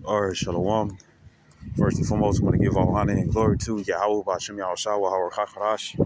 All right, Shalom. First and foremost, I want to give all honor and glory to Yahweh Bashim Yahushua Howard Hakarash.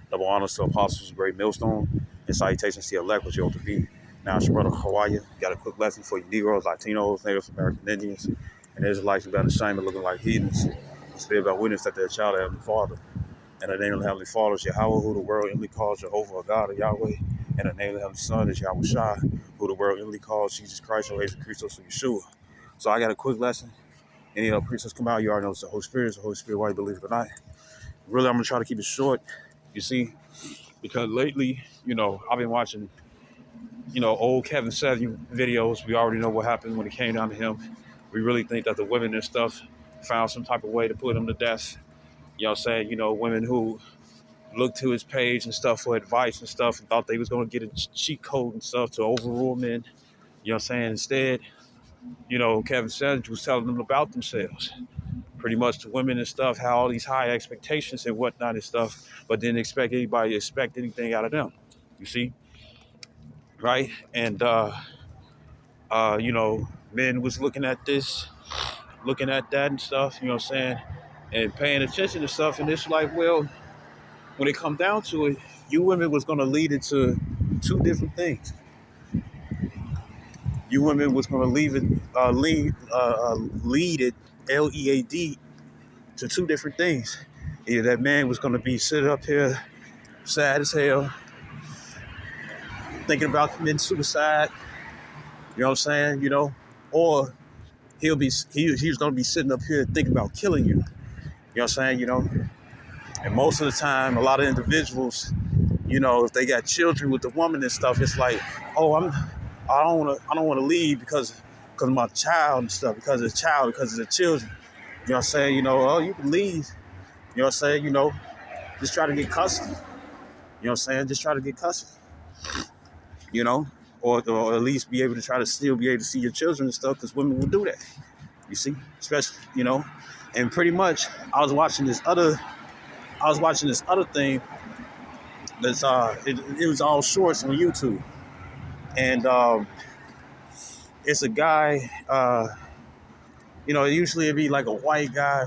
Double honors to apostles, great millstone, and salutations to the elect, which you ought to be. Now, it's your brother Hawaii. Got a quick lesson for you Negroes, Latinos, Native American Indians, and Israelites who got ashamed of looking like heathens. It's be about witness that they're a child of Heavenly Father. And the name of the Heavenly Father is Yahweh, who the world inly calls Jehovah, or God, or Yahweh. And the name of the Heavenly Son is Yahweh Shai, who the world inly calls Jesus Christ, or Jesus Christos, or Yeshua. So I got a quick lesson. Any preachers come out, you already know it's the Holy Spirit. It's the Holy Spirit, why you believe it or not. Really, I'm going to try to keep it short, you see, because lately, I've been watching, old Kevin Samuel videos. We already know what happened when it came down to him. We really think that the women and stuff found some type of way to put him to death. You know what I'm saying? Women who looked to his page and stuff for advice and stuff and thought they was going to get a cheat code and stuff to overrule men. You know what I'm saying? Instead, Kevin Samuel was telling them about themselves. Pretty much the women and stuff had all these high expectations and whatnot and stuff, but didn't expect anybody to expect anything out of them. You see, right? And men was looking at this, looking at that and stuff. You know what I'm saying, and paying attention to stuff. And it's like, well, when it come down to it, you women was gonna lead it to two different things. You women was gonna lead it, LEAD, to two different things. Either that man was gonna be sitting up here sad as hell, thinking about committing suicide, you know what I'm saying, or he's gonna be sitting up here thinking about killing you. You know what I'm saying, And most of the time, a lot of individuals, if they got children with the woman and stuff, it's like, oh, I don't wanna leave because of my child and stuff, because of the child, because of the children. You know what I'm saying? Oh, you can leave. You know what I'm saying? Just try to get custody. You know what I'm saying? Just try to get custody. You know, or at least be able to try to still be able to see your children and stuff, because women will do that. You see, especially, and pretty much I was watching this other thing that's it was all shorts on YouTube, and it's a guy, usually it'd be like a white guy,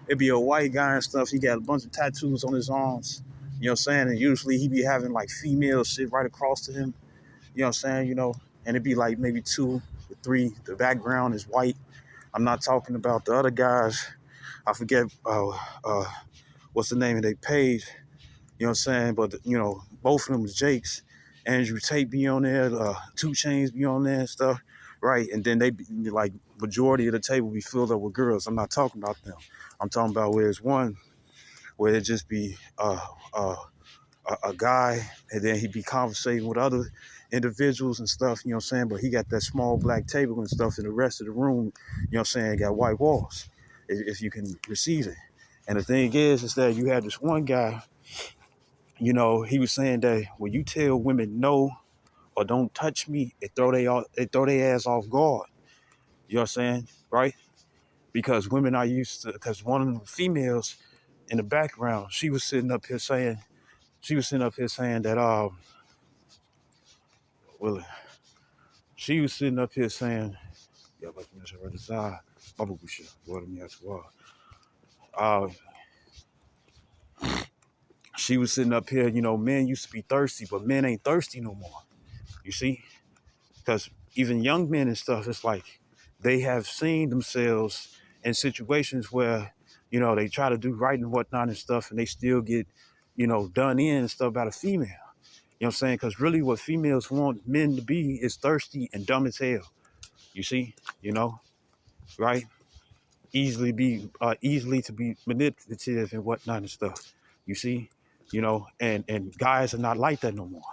it'd be a white guy and stuff. He got a bunch of tattoos on his arms. You know what I'm saying? And usually he be having like female shit right across to him. You know what I'm saying? And it'd be like maybe 2 or 3. The background is white. I'm not talking about the other guys. I forget what's the name of their page. You know what I'm saying? But, both of them is Jake's. Andrew Tate be on there. 2 Chainz be on there and stuff. Right. And then they be like, majority of the table be filled up with girls. I'm not talking about them. I'm talking about where it's one where it just be a guy, and then he be conversating with other individuals and stuff, you know what I'm saying? But he got that small black table and stuff, and the rest of the room, you know what I'm saying, got white walls, if you can receive it. And the thing is that you had this one guy, he was saying that when you tell women no or don't touch me, it throw their ass off guard. You know what I'm saying? Right? Because women are used to, because one of the females in the background, she was sitting up here saying that, well, she was sitting up here saying, yeah, she was sitting up here, men used to be thirsty, but men ain't thirsty no more. You see? Because even young men and stuff, it's like they have seen themselves in situations where, they try to do right and whatnot and stuff, and they still get, done in and stuff by a female. You know what I'm saying? Because really what females want men to be is thirsty and dumb as hell. You see? Right? Easily to be manipulative and whatnot and stuff. You see? And guys are not like that no more.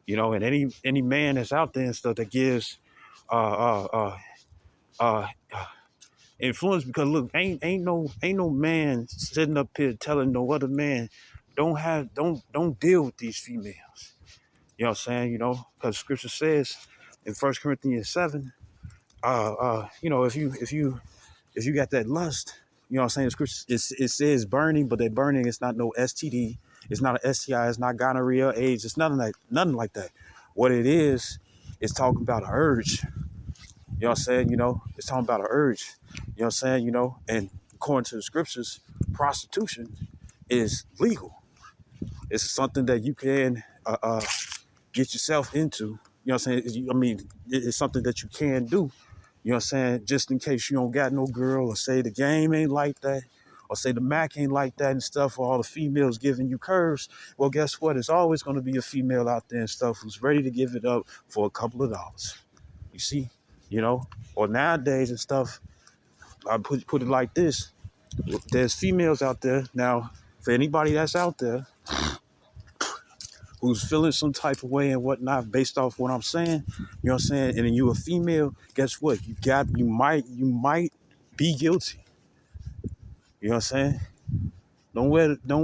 And any man that's out there and stuff that gives uh, uh, uh, influence, because look, ain't no man sitting up here telling no other man don't deal with these females. You know what I'm saying? Because Scripture says in 1 Corinthians 7, if you got that lust, you know what I'm saying? The Scripture, it says burning, but that burning is not no STD, it's not an STI, it's not gonorrhea, AIDS, it's nothing like that. What it is talking about an urge. You know what I'm saying? You know, it's talking about an urge. You know what I'm saying? You know, and according to the scriptures, prostitution is legal. It's something that you can get yourself into. You know what I'm saying? I mean, it's something that you can do. You know what I'm saying? Just in case you don't got no girl, or say the game ain't like that, or say the Mac ain't like that and stuff, or all the females giving you curves. Well, guess what? There's always going to be a female out there and stuff who's ready to give it up for a couple of dollars. You see? You know? Or nowadays and stuff, I put it like this. There's females out there. Now, for anybody that's out there who's feeling some type of way and whatnot based off what I'm saying, you know what I'm saying? And then you a female, guess what? You might be guilty. You know what I'm saying? Don't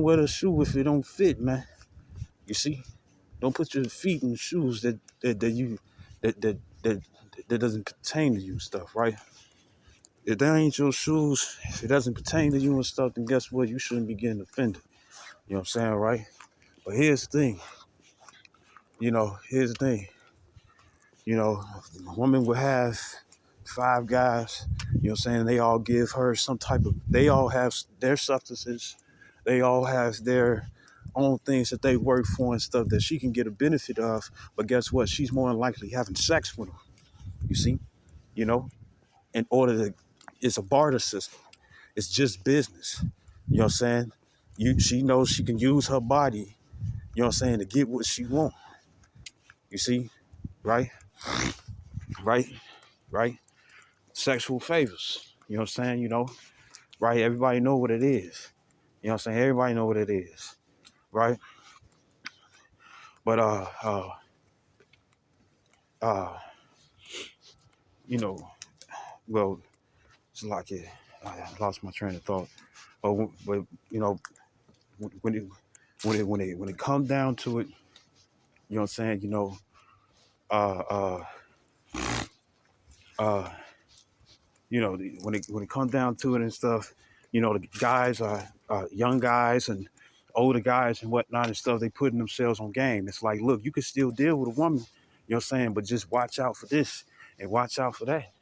wear the shoe if it don't fit, man. You see? Don't put your feet in shoes that that doesn't pertain to you stuff, right? If that ain't your shoes, if it doesn't pertain to you and stuff, then guess what? You shouldn't be getting offended. You know what I'm saying, right? But here's the thing. Here's the thing. A woman will have 5 guys, you know what I'm saying? They all give her they all have their substances. They all have their own things that they work for and stuff that she can get a benefit of. But guess what? She's more than likely having sex with them. You see? You know, in order to, it's a barter system. It's just business. You know what I'm saying? She knows she can use her body, you know what I'm saying, to get what she wants. You see? Right? Right? Right? Sexual favors. You know what I'm saying? Right? Everybody know what it is. You know what I'm saying? Everybody know what it is. Right? But uh you know, well, it's like I lost my train of thought. But when it comes down to it, you know what I'm saying, uh uh uh when it comes down to it and stuff, the guys are young guys and older guys and whatnot and stuff, they putting themselves on game. It's like, look, you can still deal with a woman, you know what I'm saying, but just watch out for this and watch out for that.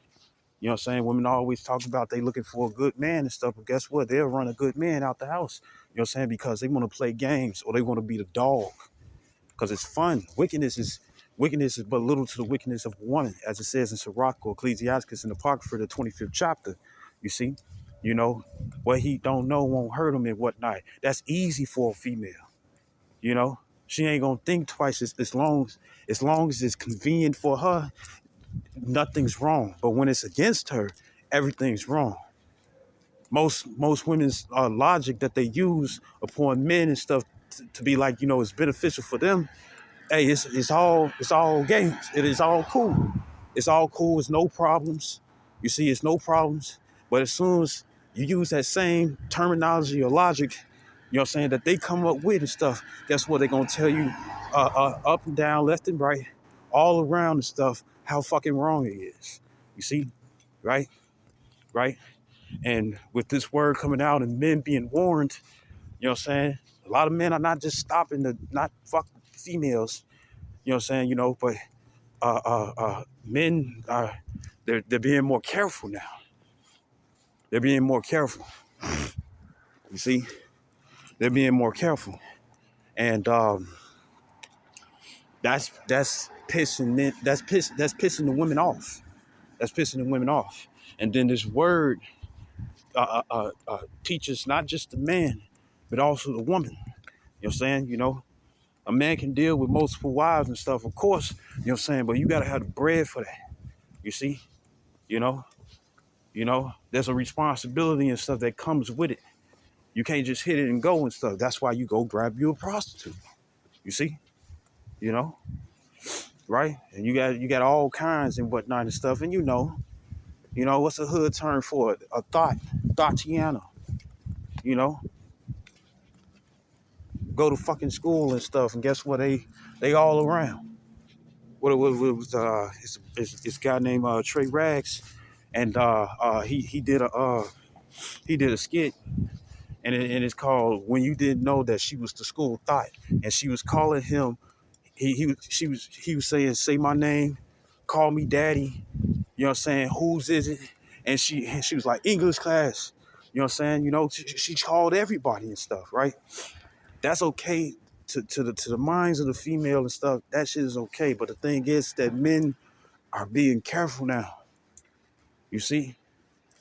You know what I'm saying? Women always talk about they looking for a good man and stuff, but guess what? They'll run a good man out the house. You know what I'm saying? Because they want to play games or they want to be the dog. Because it's fun. Wickedness is but little to the wickedness of a woman, as it says in Sirach or Ecclesiastes in the Apocrypha, the 25th chapter. You see? What he don't know won't hurt him and whatnot. That's easy for a female. You know? She ain't gonna think twice as long as it's convenient for her, nothing's wrong. But when it's against her, everything's wrong. Most women's logic that they use upon men and stuff to be like, it's beneficial for them. Hey, it's all games. It is all cool. It's all cool. It's no problems. You see, it's no problems. But as soon as you use that same terminology or logic, you know what I'm saying, that they come up with and stuff, guess what? They're gonna tell you up and down, left and right, all around and stuff, how fucking wrong it is. You see, right? Right? And with this word coming out and men being warned, you know what I'm saying? A lot of men are not just stopping to not fuck females, you know what I'm saying, but men are they're being more careful now. They're being more careful. You see? They're being more careful. And that's pissing that's pissing the women off. That's pissing the women off. And then this word teaches not just the man, but also the woman. You know what I'm saying? A man can deal with multiple wives and stuff, of course, you know what I'm saying, but you gotta have the bread for that. You see? You know? There's a responsibility and stuff that comes with it. You can't just hit it and go and stuff. That's why you go grab you a prostitute. You see? You know? Right? And you got all kinds and whatnot and stuff. And what's a hood term for it? A Thotiana. Go to fucking school and stuff, and guess what? They all around. What it was it's a guy named Trey Rags, and he did a skit, and it's called "When You Didn't Know That She Was the School Thought," and she was calling him. He was saying, "Say my name, call me daddy." You You know what I'm saying? Whose is it? And she was like, English class. You know what I'm saying? You know, she called everybody and stuff, right? That's okay to the minds of the female and stuff. That shit is okay. But the thing is that men are being careful now. You see?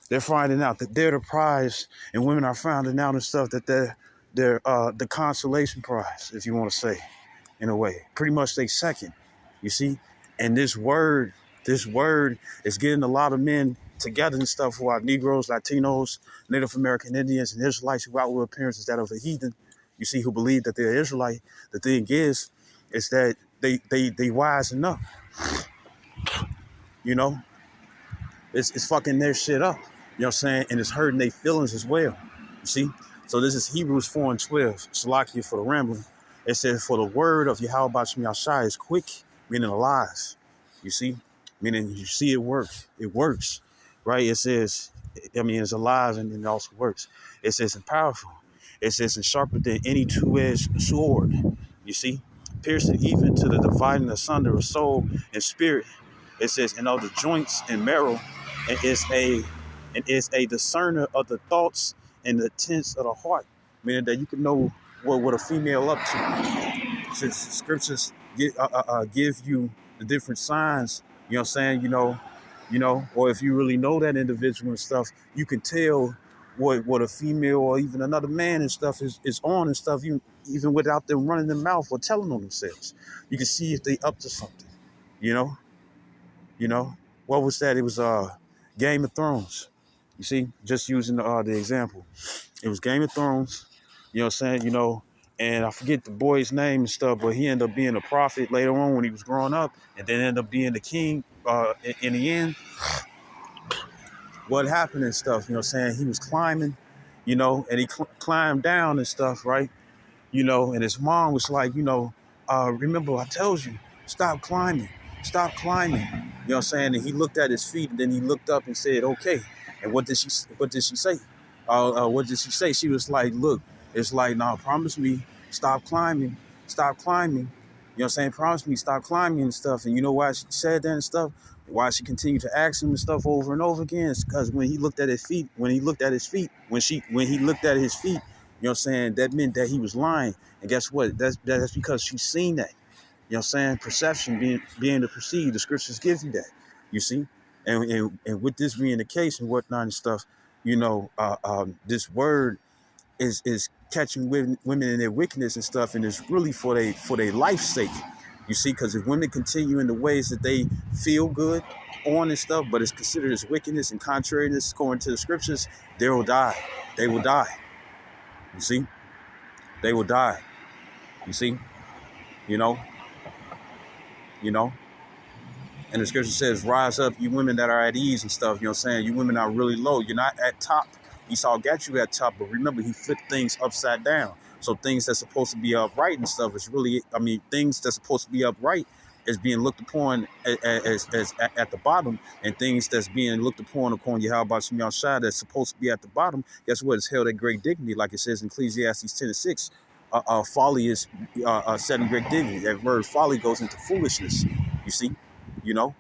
They're finding out that they're the prize, and women are finding out and stuff that they're the consolation prize, if you want to say, in a way. Pretty much they second. You see? And this word is getting a lot of men together and stuff who are Negroes, Latinos, Native American Indians, and Israelites who outward appearances that of a heathen. You see, who believe that they're Israelite. The thing is that they wisen up. You know, it's fucking their shit up. You know what I'm saying? And it's hurting their feelings as well. You see? So this is Hebrews 4:12. Salakia for the rambling. It says, for the word of Yahweh Bashim Yashai is quick, meaning alive. You see? Meaning you see it work. It works. Right? It says, I mean, it's alive and it also works. It says it's powerful. It says it's sharper than any two-edged sword. You see? Piercing even to the dividing asunder of soul and spirit. It says, and of the joints and marrow, and is a discerner of the thoughts and the intents of the heart, meaning that you can know what a female up to. Since scriptures give you the different signs, you know what I'm saying, or if you really know that individual and stuff, you can tell what a female or even another man and stuff is on and stuff, even without them running their mouth or telling on themselves. You can see if they up to something, you know. You know, what was that? It was Game of Thrones. You see, just using the example, it was Game of Thrones. You know what I'm saying? You know, and I forget the boy's name and stuff, but he ended up being a prophet later on when he was growing up, and then ended up being the king in the end. What happened and stuff? You know what I'm saying? He was climbing, you know, and he climbed down and stuff, right? You know, and his mom was like, remember I told you, stop climbing, stop climbing. You know what I'm saying? And he looked at his feet, and then he looked up and said, okay. And what did she say? What did she say? She was like, look, it's like, nah, promise me, stop climbing, stop climbing. You know what I'm saying? Promise me, stop climbing and stuff. And you know why she said that and stuff? Why she continued to ask him and stuff over and over again? It's because when he looked at his feet, when he looked at his feet, you know what I'm saying? That meant that he was lying. And guess what? That's because she's seen that. You know what I'm saying? Perception, being to perceive, the scriptures give you that. You see? And with this being the case and whatnot and stuff, this word is catching women in their wickedness and stuff, and it's really for their life's sake. You see, because if women continue in the ways that they feel good on and stuff, but it's considered as wickedness and contrariness according to the scriptures, they will die. They will die. You see? They will die. You see? You know? You know? And the scripture says, rise up, you women that are at ease and stuff. You know what I'm saying? You women are really low. You're not at top. Esau got you at top, but remember, he flipped things upside down. So things that's supposed to be upright and stuff is really, things that's supposed to be upright is being looked upon as at the bottom, and things that's being looked upon according to Yahweh Shemiah Shai that's supposed to be at the bottom, guess what? It's held at great dignity, like it says in Ecclesiastes 10:6. Folly is set in great dignity. That word folly goes into foolishness. You see, you know,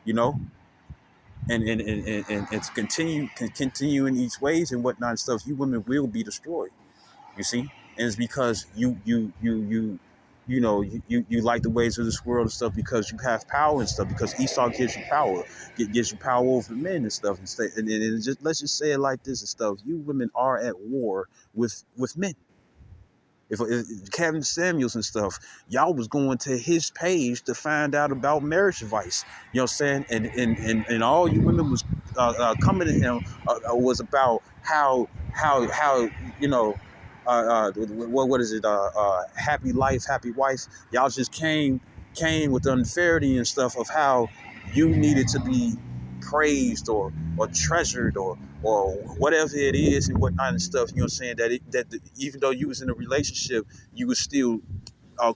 you know, and to continue in these ways and whatnot and stuff. You women will be destroyed. You see, and it's because you like the ways of this world and stuff because you have power and stuff, because Esau gives you power, gives you power over men and stuff and just let's just say it like this and stuff. You women are at war with men. If Kevin Samuels and stuff, y'all was going to his page to find out about marriage advice. You know what I'm saying? And all you women was coming to him was about how what is it? Happy life, happy wife. Y'all just came with the unfairity and stuff of how you needed to be praised or treasured or whatever it is and whatnot and stuff. You know what I'm saying? Even though you was in a relationship, you was still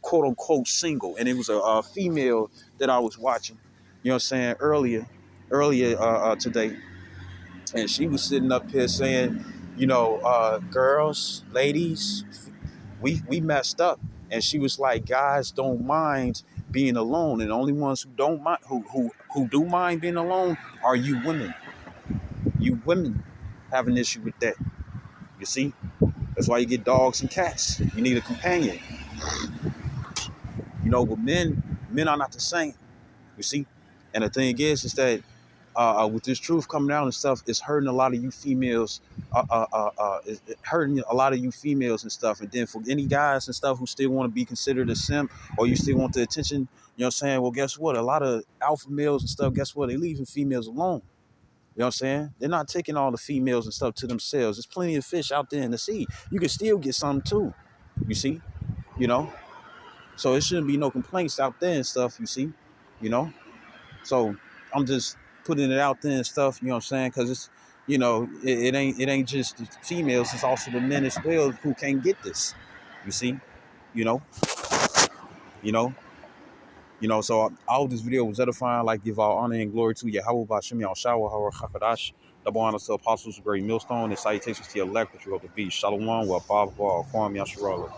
quote unquote single. And it was a female that I was watching, you know what I'm saying, earlier today. And she was sitting up here saying, girls, ladies, we messed up. And she was like, guys don't mind being alone, and the only ones who don't mind, who do mind being alone, are you women. You women have an issue with that. You see, that's why you get dogs and cats. You need a companion. But men are not the same. You see, and the thing is that with this truth coming out and stuff, it's hurting a lot of you females. It's hurting a lot of you females and stuff. And then for any guys and stuff who still want to be considered a simp, or you still want the attention, you know what I'm saying? Well, guess what? A lot of alpha males and stuff, guess what? They leaving females alone. You know what I'm saying? They're not taking all the females and stuff to themselves. There's plenty of fish out there in the sea. You can still get some too. You see? You know? So it shouldn't be no complaints out there and stuff, you see? You know? So I'm just putting it out there and stuff, you know what I'm saying? Because it's, it ain't just the females, it's also the men as well who can't get this. You see? You know? You know? So I hope this video was edifying. Like, give all honor and glory to Yahweh Bashem Yahshua Hawar Hakadash. Double honor to apostles, great millstone, and salutations to your elect, which you hope to be. Shalom, wa Kwam Yasharallah.